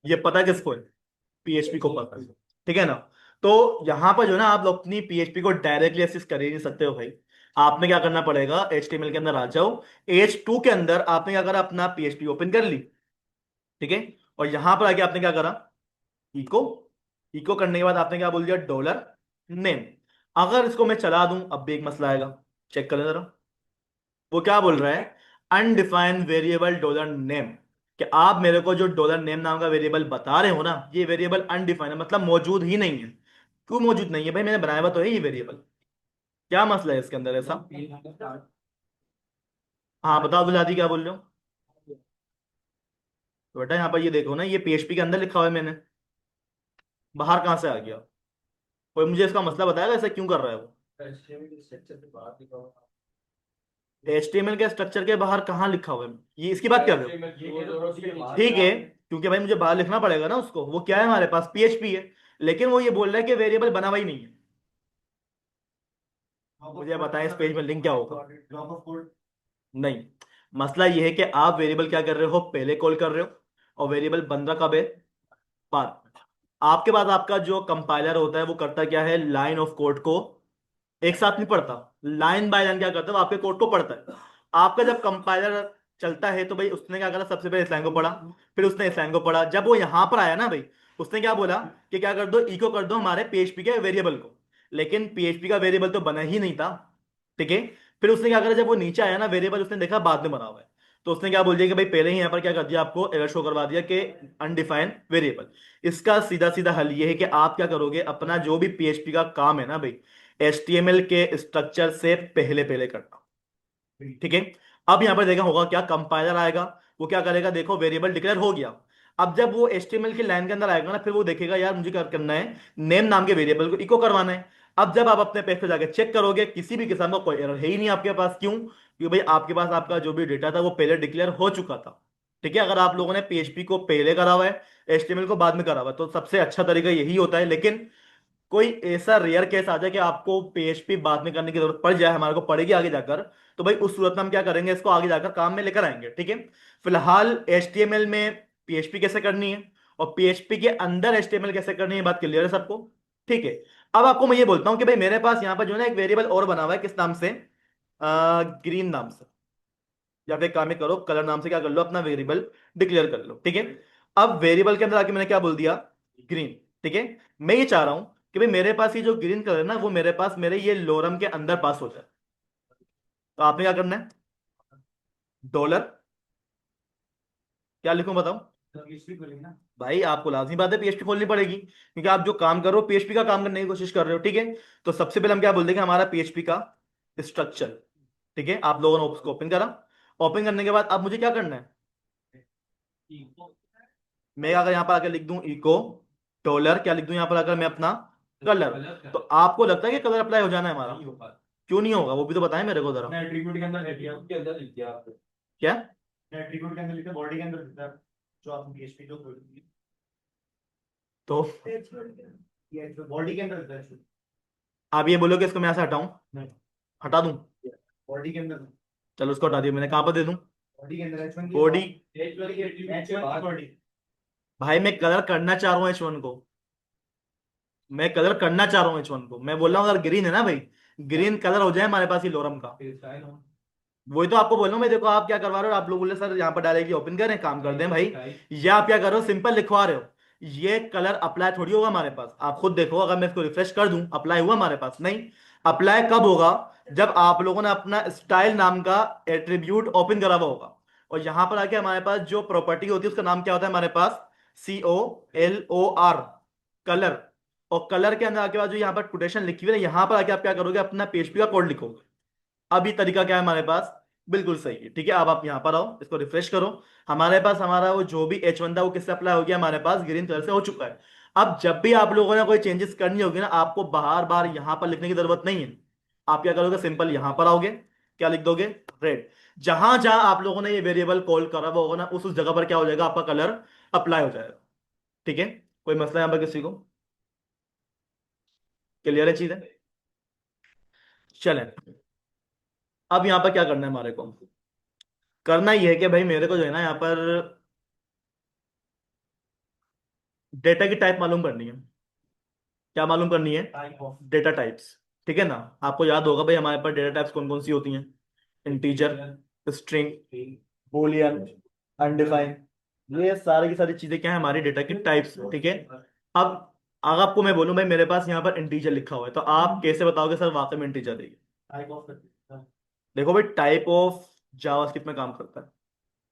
ये पता किसको है, PHP को पता है। ठीक है ना। तो यहां पर जो ना आप लोग अपनी PHP को डायरेक्टली असिस्ट कर ही नहीं सकते हो भाई। आपने क्या करना पड़ेगा, HTML के अंदर आ जाओ। H2 के अंदर आपने क्या करा, अपना PHP ओपन कर ली। ठीक है। और यहां पर आके आपने क्या करा, इको। इको करने के बाद आपने क्या बोल दिया, डॉलर नेम। अगर इसको मैं चला दूं, अब भी एक मसला आएगा, चेक करें जरा। वो क्या बोल रहा है, अनडिफाइंड वेरिएबल डॉलर नेम। कि आप मेरे को जो डॉलर नेम नाम का वेरिएबल बता रहे हो ना, ये वेरिएबल अनडिफाइंड है, मतलब मौजूद ही नहीं है। क्यों मौजूद नहीं है भाई, मैंने बनाया हुआ तो है ये वेरिएबल। क्या मसला है इसके अंदर ऐसा? हाँ बताओ दुलादी, क्या बोल रहे हो? तो बेटा यहाँ पर ये देखो ना, ये PHP के अंदर लिखा हुआ है मैंने, बाहर कहाँ से आ गया? कोई मुझे इसका मसला बताएगा, ऐसा क्यों कर रहा है वो? HTML के स्ट्रक्चर के बाहर कहाँ लिखा हुआ है, ये इसकी बात कर रहे हो? ठीक है, क्योंकि भाई मुझे बाहर लिखना पड़ेगा ना उसको, वो क्या है हमारे पास, PHP है। लेकिन वो ये बोल रहा है कि वेरिएबल बना हुआ ही नहीं है। मुझे बताएं इस पेज में लिंक क्या होगा? नहीं, मसला ये है कि आप वेरिएबल क्या कर रहे हो, पहले कॉल कर रहे हो। और वेरिएबल बन रहा कब है, बाद में। आपके पास आपका जो कंपाइलर होता है वो करता क्या है, लाइन ऑफ कोड को एक साथ नहीं पढ़ता, लाइन बाय लाइन क्या करता है, वो आपके कोड को पढ़ता है। आपका जब कंपाइलर चलता है तो भाई उसने क्या करा, सबसे पहले इस लाइन को पढ़ा, फिर उसने इस लाइन को पढ़ा। जब वो यहां पर आया ना भाई, उसने क्या बोला कि क्या कर दो, इको कर दो हमारे PHP के वेरिएबल को। लेकिन PHP का वेरिएबल तो बना ही नहीं था। ठीक है। फिर उसने क्या करा, जब वो नीचे आया ना वेरिएबल, उसने देखा बाद में बना हुआ है। तो उसने क्या बोल दिया कि भाई पहले ही यहाँ पर क्या कर दिया, आपको एरर शो करवा दिया कि अनडिफाइंड वेरिएबल। इसका सीधा सीधा हल ये है कि आप क्या करोगे, अपना जो भी PHP का काम है ना भाई, HTML के स्ट्रक्चर से पहले पहले करना। ठीक है। अब यहां पर देखा होगा क्या, कंपाइलर आएगा, वो क्या करेगा, देखो वेरिएबल डिक्लेयर हो गया। अब जब वो HTML की लाइन के अंदर आएगा ना, फिर वो देखेगा यार मुझे क्या करना है, नेम नाम के वेरिएबल को इको करवाना है। अब जब आप अपने पेज पे जाके चेक करोगे, किसी भी किस्म का कोई एरर है ही नहीं आपके पास। क्यों? क्योंकि भाई आपके पास आपका जो भी डेटा था वो पहले डिक्लेयर हो चुका था। ठीक है। अगर आप लोगों ने PHP को पहले करा हुआ है, HTML को बाद में करा हुआ है, तो सबसे अच्छा तरीका यही होता है। लेकिन कोई ऐसा रेयर केस आ जाए कि आपको PHP बाद में करने की जरूरत पड़ जाए, हमारे को पड़ेगी आगे जाकर, तो भाई उस सूरत में हम क्या करेंगे, इसको आगे जाकर काम में लेकर आएंगे। ठीक है। फिलहाल HTML में PHP कैसे करनी है, और PHP के अंदर HTML कैसे करनी है, बात क्लियर है सबको? ठीक है। अब आपको मैं ये बोलता हूँ कि भाई मेरे पास यहाँ पर जो है ना एक वेरिएबल और बना हुआ है, किस नाम से, ग्रीन नाम से। या फिर काम ही करो, कलर नाम से क्या कर लो, अपना वेरिएबल डिक्लेयर कर लो। ठीक है। अब वेरिएबल के अंदर आके मैंने क्या बोल दिया, ग्रीन। ठीक है। मैं ये चाह रहा हूं कि भाई मेरे पास ये जो ग्रीन कलर है ना, वो मेरे पास मेरे ये लोरम के अंदर पास हो जाए। तो आपने क्या करना है, डॉलर, क्या लिखूं बताओ, भाई आपको लाजमी बात है पीएचपी खोलनी पड़ेगी, क्योंकि आप जो काम कर रहे हो पीएचपी का काम करने की कोशिश कर रहे हो, ठीक है। तो सबसे पहले हम क्या बोल देंगे, हमारा पीएचपी का स्ट्रक्चर, ठीक है। आप लोगों ने उसको ओपन करा, ओपन करने के बाद अब मुझे क्या करना है, मैं अगर यहाँ पर आकर लिख दूं इको डॉलर, क्या लिख दूं यहाँ पर अगर मैं अपना कलर, तो आपको लगता है कि कलर अप्लाई हो जाना है हमारा? क्यों नहीं होगा, वो भी तो बताएं मेरे को जरा। एट्रीब्यूट के अंदर है क्या, उसके अंदर लिख दिया आपने। क्या? एट्रीब्यूट के अंदर लिखा, बॉडी के अंदर लिखा, जो आपने पीएचपी जो तो बॉडी के अंदर लिखा है। आप ये बोलो कि इसको मैं ऐसे हटाऊं, नहीं, हटा दूं? बॉडी के अंदर, चलो उसको हटा दिया मैंने, कहाँ पर दे दूं? बॉडी के अंदर H1 की बॉडी? H1 की एट्रीब्यूट के बाद बॉडी। भाई मैं कलर करना चाह रहा हूँ H1 को, मैं कलर करना चाह रहा हूँ H1 को, मैं बोल रहा हूँ अगर ग्रीन है ना भाई, ग्रीन कलर हो जाए हमारे पास ये लोरम का। वही तो आपको बोल रहा हूँ मैं, देखो आप क्या करवा रहे हो, आप लोग बोले सर यहाँ पर डायरेक्टली ओपन करें काम कर दें भाई, ये आप क्या कर रहे हो, सिंपल लिखवा रहे हो। ये कलर अप्लाई थोड़ी होगा हमारे पास, आप खुद देखो, अगर मैं इसको रिफ्रेश कर दूं अप्लाई हुआ हमारे पास? नहीं। अप्लाई कब होगा, जब आप लोगों ने अपना स्टाइल नाम का एट्रीब्यूट ओपन करा हुआ होगा, और यहां पर आके हमारे पास जो प्रॉपर्टी होती है उसका नाम क्या होता है हमारे पास, COLOR, कलर। और कलर के अंदर आके बाद जो यहाँ पर कोटेशन लिखी हुई है, यहां पर आके आप क्या करोगे, अपना पीएचपी का कोड लिखोगे। अब ये तरीका क्या है हमारे पास, बिल्कुल सही है, ठीक है। अब आप यहाँ पर आओ, इसको रिफ्रेश करो, हमारे पास हमारा वो जो भी H1 था वो किससे अप्लाई हो गया, हमारे पास ग्रीन कलर से हो चुका है। अब जब भी आप लोगों ने कोई चेंजेस करनी होगी ना, आपको बार बार यहाँ पर लिखने की जरूरत नहीं है। आप क्या करोगे, सिंपल यहाँ पर आओगे, क्या लिख दोगे, रेड। जहां जहां आप लोगों ने ये वेरिएबल कॉल करा हुआ होगा ना, उस जगह पर क्या हो जाएगा, आपका कलर अप्लाई हो जाएगा, ठीक है। कोई मसला है यहाँ पर किसी को? क्लियर है चीजें? चलें, अब यहाँ पर क्या करना है हमारे को, करना ही है कि भाई मेरे को जो है ना यहाँ पर डेटा की टाइप मालूम करनी है। क्या मालूम करनी है? टाइप ऑफ डेटा टाइप्स, ठीक है ना। आपको याद होगा भाई हमारे पास डेटा टाइप्स कौन कौन सी होती हैं, इंटीजर, स्ट्रिंग, बूलियन, अनडिफाइंड, ये सारी की सारी चीजें क्या है, हमारी डेटा की टाइप्स, ठीक है। अब अगर आपको मैं बोलूं भाई मेरे पास यहाँ पर इंटीजर लिखा हुआ है, तो आप कैसे बताओगे सर वाकई में इंटीजर है ये? टाइप ऑफ देखो भाई टाइप ऑफ जावास्क्रिप्ट में काम करता है,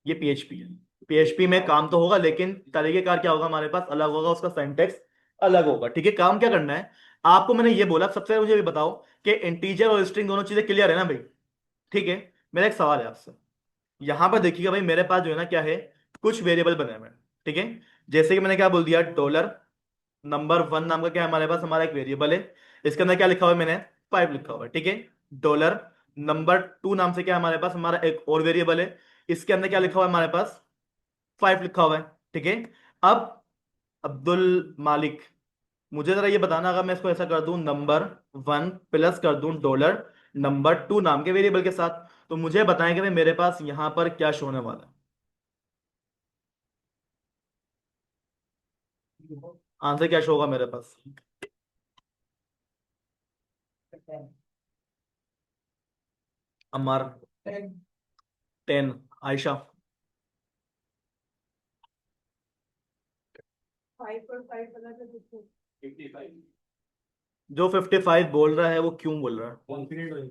ये पीएचपी है। पीएचपी में काम तो होगा, लेकिन तरीकेकार क्या होगा हमारे पास, अलग होगा, उसका सिंटैक्स अलग होगा, ठीक है। काम क्या करना है आपको, मैंने ये बोला। सबसे पहले मुझे ये बताओ कि इंटीजर और स्ट्रिंग दोनों चीजें क्लियर है ना भाई, ठीक है। मेरा एक सवाल है आपसे, यहां पर देखिएगा भाई मेरे पास जो है ना क्या है, कुछ वेरिएबल बने हुए हैं, ठीक है। जैसे कि मैंने क्या बोल दिया, डॉलर नंबर वन नाम का क्या है हमारे पास, हमारा एक वेरिएबल है। इसके अंदर क्या लिखा हुआ है मैंने, 5 लिखा हुआ है, ठीक है। डॉलर नंबर टू नाम से क्या है हमारे पास, हमारा एक और वेरिएबल है, इसके अंदर क्या लिखा हुआ है हमारे पास, 5 लिखा हुआ है, ठीक है। अब अब्दुल मालिक, मुझे जरा ये बताना, अगर मैं इसको ऐसा कर दूं, नंबर वन प्लस कर दूं डॉलर नंबर टू नाम के वेरिएबल के साथ, तो मुझे बताएं कि भाई मेरे पास यहां पर क्या शो होने वाला है। आंसर क्या शो होगा मेरे पास? अमर, 10, आयशा, 55 जो 55 बोल रहा है वो क्यों बोल रहा है? कॉन्फिडेंट हो,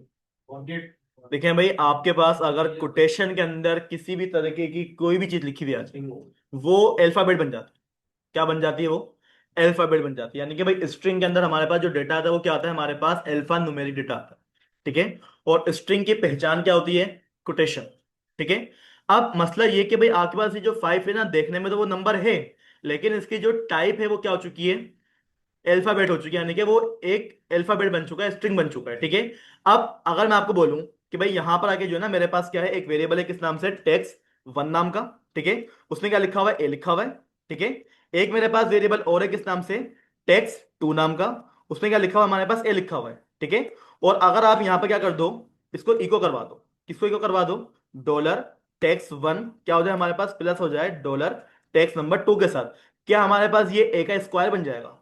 कॉन्फिडेंट। देखें भाई आपके पास अगर कोटेशन के अंदर किसी भी तरीके की कोई भी चीज लिखी हुई आ जाए, वो अल्फाबेट बन जाती है। क्या बन जाती है वो? अल्फाबेट बन जाती है। यानी कि भाई स्ट्रिंग के अंदर हमारे पास जो डेटा आता है वो क्या आता है, हमारे पास अल्फा न्यूमेरिक डेटा आता है, ठीक है। और स्ट्रिंग की पहचान क्या होती है, कोटेशन, ठीक है। अब मसला ये कि भाई आपके पास ये जो 5 है ना, देखने में तो वो नंबर है, लेकिन इसकी जो टाइप है वो क्या हो चुकी है, अल्फाबेट हो चुकी है, यानी कि वो एक अल्फाबेट बन चुका है, स्ट्रिंग बन चुका है, ठीक है। अब अगर मैं आपको बोलूं कि भाई यहां पर आके जो है ना मेरे पास क्या है, एक वेरिएबल है किस नाम से, टेक्स्ट वन नाम का, ठीक है। उसमें क्या लिखा हुआ है, ए लिखा हुआ है, ठीक है। एक मेरे पास वेरिएबल और है किस नाम से, टेक्स्ट टू नाम का, उसमें क्या लिखा हुआ है हमारे पास, ए लिखा हुआ है, ठीक है। और अगर आप यहां पर क्या कर दो, इसको इको करवा दो, किसको इको करवा दो, डॉलर टेक्स्ट वन क्या हो जाए हमारे पास, प्लस हो जाए डॉलर टेक्स्ट नंबर टू के साथ, क्या हमारे पास ये ए का स्क्वायर बन जाएगा?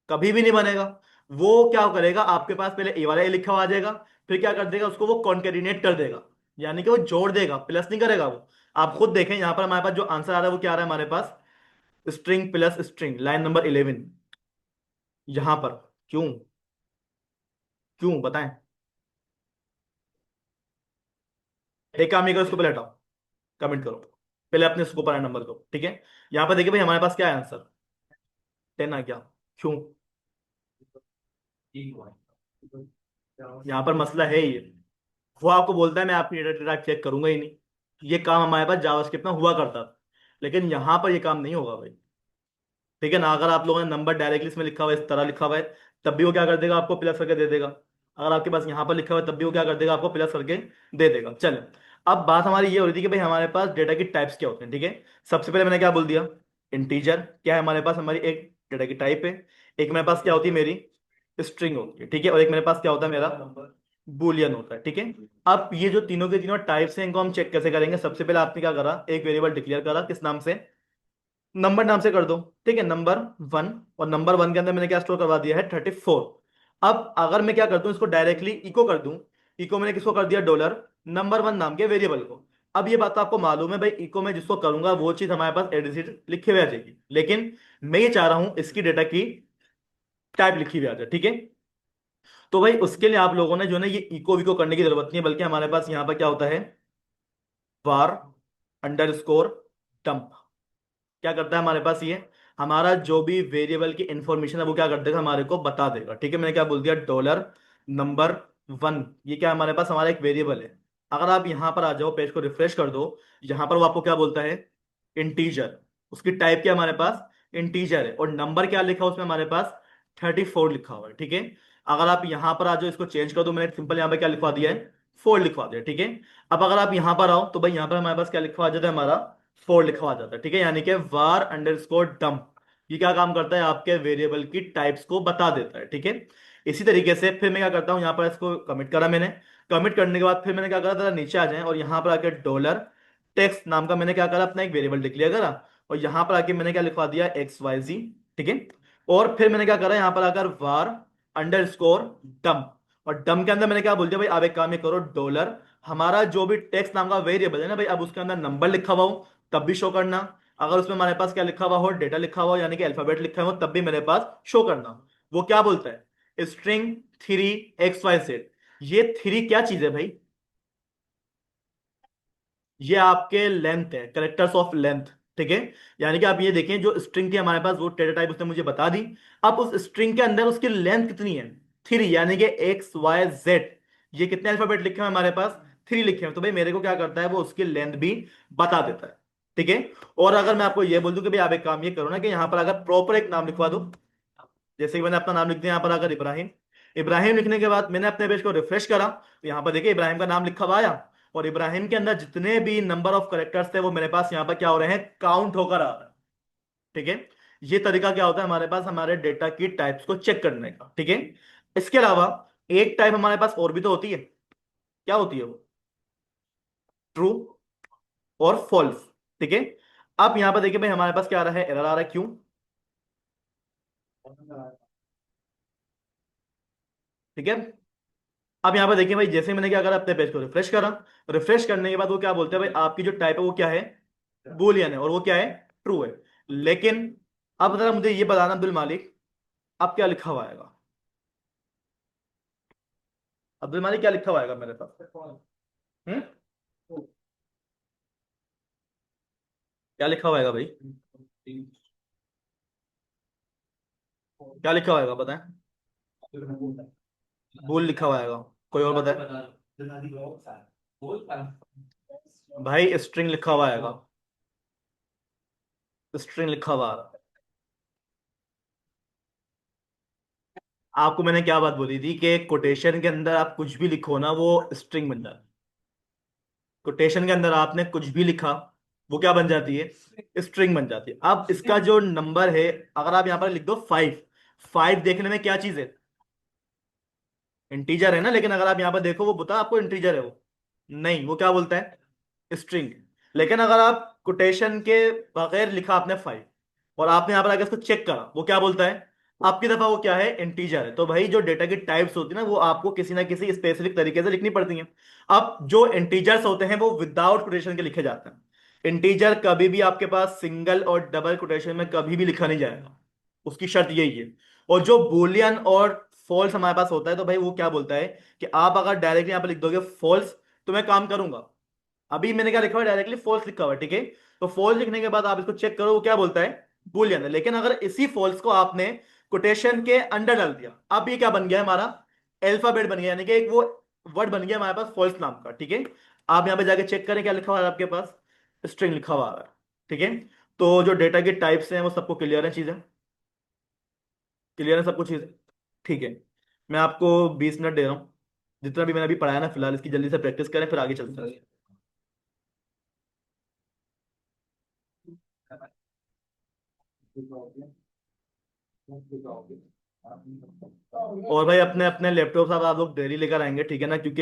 कभी भी नहीं बनेगा। वो क्या करेगा, आपके पास पहले ए वाला ए लिखा हुआ आ जाएगा, फिर क्या कर देगा, उसको वो कॉन्केटिनेट कर देगा, यानी कि वो जोड़ देगा, प्लस नहीं करेगा वो। आप खुद देखें यहां पर हमारे पास जो आंसर आ रहा है वो क्या आ रहा है हमारे पास, string plus string, line number 11, यहां पर। क्यों? क्यों बताएं? एक काम नहीं करो, उसको पहले हटाओ, कमेंट करो। पहले अपने इसको पर नंबर को, ठीक है। यहाँ पर देखिए भाई हमारे पास क्या है आंसर, 10 आ गया। क्यों? यहाँ पर मसला है ये, वो आपको बोलता है मैं आपकी डेटा टाइप चेक करूंगा ही नहीं। ये काम हमारे पास जावास्क्रिप्ट में हुआ करता था, लेकिन यहाँ पर ये काम नहीं होगा भाई, ठीक है ना। अगर आप लोगों ने नंबर डायरेक्टली इसमें लिखा हुआ है, इस तरह लिखा हुआ है, तब भी वो क्या कर देगा, आपको प्लस करके दे देगा। अगर आपके पास यहाँ पर लिखा हुआ है तब भी वो क्या कर देगा, आपको प्लस करके दे देगा। चलो, अब बात हमारी ये हो रही थी कि भाई हमारे पास डेटा की टाइप्स क्या होते हैं, ठीक है। सबसे पहले मैंने क्या बोल दिया, इंटीजर क्या है हमारे पास, हमारी एक डेटा की टाइप है। एक मेरे पास क्या होती है, मेरी स्ट्रिंग होती है, ठीक है। और एक मेरे पास क्या होता है, मेरा बुलियन होता है, ठीक है। अब ये जो तीनों के तीनों टाइप्स हैं, इनको हम चेक कैसे करेंगे। सबसे पहले आपने क्या करा, एक वेरिएबल डिक्लेयर करा, किस नाम से, नंबर नाम से कर दो, ठीक है, नंबर 1। और नंबर 1 के अंदर मैंने क्या स्टोर करवा दिया है, 34। अब अगर मैं क्या कर दूं, इसको डायरेक्टली इको कर दूं, इको मैंने किसको कर दिया, $नंबर 1 नाम के वेरिएबल को। अब ये बात तो आपको मालूम है भाई, इको में जिसको करूंगा वो चीज हमारे पास एडिट लिखे हुए आ जाएगी, लेकिन मैं ये चाह रहा हूं इसकी डेटा की टाइप लिखी हुई आ जाए, ठीक है। तो भाई उसके लिए आप लोगों ने जो है ना, ये इको विको करने की जरूरत नहीं है, बल्कि हमारे पास यहाँ पर क्या होता है, var अंडरस्कोर डंप। क्या करता है हमारे पास ये, हमारा जो भी वेरिएबल की इंफॉर्मेशन है वो क्या कर देगा, हमारे को बता देगा, ठीक है। मैंने क्या बोल दिया, $नंबर 1। ये क्या हमारे पास हमारा एक वेरिएबल है। अगर आप यहां पर आ जाओ, पेज को रिफ्रेश कर दो, यहां पर वो आपको क्या बोलता है, इंटीजर। उसकी टाइप क्या हमारे पास, इंटीजर है। और नंबर क्या लिखा है उसमें, हमारे पास 34 लिखा हुआ है, ठीक है। अगर आप यहां पर आ जाओ, इसको चेंज कर दो, मैंने सिंपल यहां पर क्या लिखवा दिया है, 4 लिखवा दिया, ठीक है। अब अगर आप यहां पर आओ तो भाई यहां पर हमारे पास क्या लिखवा जाता है, हमारा 4 लिखवा जाता है, ठीक है। यानी कि var_dump, ये क्या काम करता है, आपके वेरिएबल की टाइप्स को बता देता है, ठीक है। इसी तरीके से फिर मैं क्या करता हूं, यहां पर इसको कमिट करा मैंने। कमिट करने के बाद फिर मैंने क्या करा, जरा नीचे आ जाए और यहां पर आके $टेक्स्ट नाम का मैंने क्या करा, अपना एक वेरिएबल डिक्लेयर करा। और यहां पर आके मैंने क्या लिखवा दिया, XYZ, ठीक है। और फिर मैंने क्या करा, यहां पर आकर var_dump। और डम के अंदर मैंने क्या बोल दिया भाई, आप एक काम ये करो, हमारा जो भी टेक्स्ट नाम का वेरिएबल है ना भाई, अब उसके अंदर नंबर लिखा हुआ हो तब भी शो करना। अगर उसमें हमारे पास क्या लिखा हुआ हो, डेटा लिखा हुआ हो, यानी कि अल्फाबेट लिखा हो, तब भी मेरे पास शो करना। वो क्या बोलता है, string 3 XYZ। ये 3 क्या चीज है भाई, ये आपके लेंथ है, करेक्टर्स ऑफ लेंथ, ठीक है। यानी कि आप ये देखें, जो स्ट्रिंग थी हमारे पास, वो डेटा टाइप उसने मुझे बता दी। अब उस स्ट्रिंग के अंदर उसकी लेंथ कितनी है, 3, यानी कि XYZ। ये कितने अल्फाबेट लिखे हैं हमारे पास, 3 लिखे हैं। तो भाई मेरे को क्या करता है, वो उसकी लेंथ भी बता देता है, ठीक है। और अगर मैं आपको ये बोल दूं कि भाई आप एक काम ये करो ना, कि यहाँ पर अगर प्रॉपर एक नाम लिखवा दो, जैसे कि मैंने अपना नाम लिख दिया यहाँ पर, अगर इब्राहिम, इब्राहिम लिखने के बाद मैंने अपने पेज को रिफ्रेश करा, तो यहाँ पर देखिए इब्राहिम का नाम लिखा हुआ आया। और इब्राहिम के अंदर जितने भी नंबर ऑफ करेक्टर्स थे वो मेरे पास यहाँ पर क्या हो रहे हैं, काउंट होकर आ रहा है, ठीक है। ये तरीका क्या होता है हमारे पास, हमारे डेटा की टाइप्स को चेक करने का, ठीक है। इसके अलावा एक टाइप हमारे पास और भी तो होती है, क्या होती है वो, ट्रू और फॉल्स, ठीक है। अब यहां पर देखिए भाई हमारे पास क्या आ रहा है, एरर आ रहा है, क्यों, ठीक है। अब यहाँ पे देखिए भाई, जैसे मैंने क्या करा, अपने पेज को रिफ्रेश करा, रिफ्रेश करने के बाद वो क्या बोलते हैं भाई, आपकी जो टाइप है वो क्या है, बुलियन है, और वो क्या है, ट्रू है। लेकिन अब जरा मुझे ये बताना अब्दुल मालिक, अब क्या लिखा हुआ आएगा, अब्दुल मालिक क्या लिखा हुआ आएगा मेरे पास, हम्म, क्या लिखा हुआ आएगा भाई, क्या लिखा हुआ आएगा बताएं, बुल लिखा हुआ आएगा, कोई और बताए भाई, स्ट्रिंग लिखा हुआ आएगा, स्ट्रिंग लिखा हुआ आ रहा है। आपको मैंने क्या बात बोली थी, कि कोटेशन के अंदर आप कुछ भी लिखो ना, वो स्ट्रिंग बन जाता है। कोटेशन के अंदर आपने कुछ भी लिखा, वो क्या बन जाती है, स्ट्रिंग बन जाती है। अब इसका जो नंबर है, अगर आप यहां पर लिख दो 5, 5 देखने में क्या चीज है, इंटीजर है ना, लेकिन अगर आप यहां पर देखो, वो बता आपको इंटीजर है वो, नहीं, वो क्या बोलता है, स्ट्रिंग। लेकिन अगर आप कोटेशन के बगैर लिखा आपने 5, और आपने यहां पर आके इसको चेक करा, वो क्या बोलता है, आपकी दफा वो क्या है, इंटीजर है। तो भाई जो डेटा की टाइप्स होती है ना, वो आपको किसी ना किसी स्पेसिफिक तरीके से लिखनी पड़ती हैं। अब जो इंटीजर्स होते हैं वो विदाउट कोटेशन के लिखे जाते हैं। इंटीजर कभी भी आपके पास सिंगल और डबल कोटेशन में कभी भी लिखा नहीं जाएगा, उसकी शर्त यही है। और जो बुलियन और फॉल्स हमारे पास होता है, तो भाई वो क्या बोलता है, कि आप अगर डायरेक्टली यहां पर लिख दोगे फॉल्स, तो मैं काम करूंगा, अभी मैंने क्या लिखा हुआ है, डायरेक्टली फॉल्स लिखा हुआ है, ठीक है। तो फॉल्स लिखने के बाद आप इसको चेक करो वो क्या बोलता है, बूलियन है। लेकिन अगर इसी फॉल्स को आपने कोटेशन के अंडर डाल दिया, अब ये क्या बन गया हमारा, अल्फाबेट बन गया, यानी कि एक वो वर्ड बन गया हमारे पास फॉल्स नाम का, ठीक है। आप यहाँ पे जाके चेक करें क्या लिखा हुआ है आपके पास, स्ट्रिंग लिखा हुआ है, ठीक है। तो जो डेटा की टाइप्स हैं वो सबको क्लियर है, चीजें क्लियर है, सब कुछ चीजें, ठीक है। मैं आपको 20 मिनट दे रहा हूँ, जितना भी मैंने अभी पढ़ाया ना फिलहाल, इसकी जल्दी से प्रैक्टिस करें, फिर आगे चलते हैं। और भाई अपने अपने लैपटॉप आप लोग डेली लेकर आएंगे, ठीक है ना, क्योंकि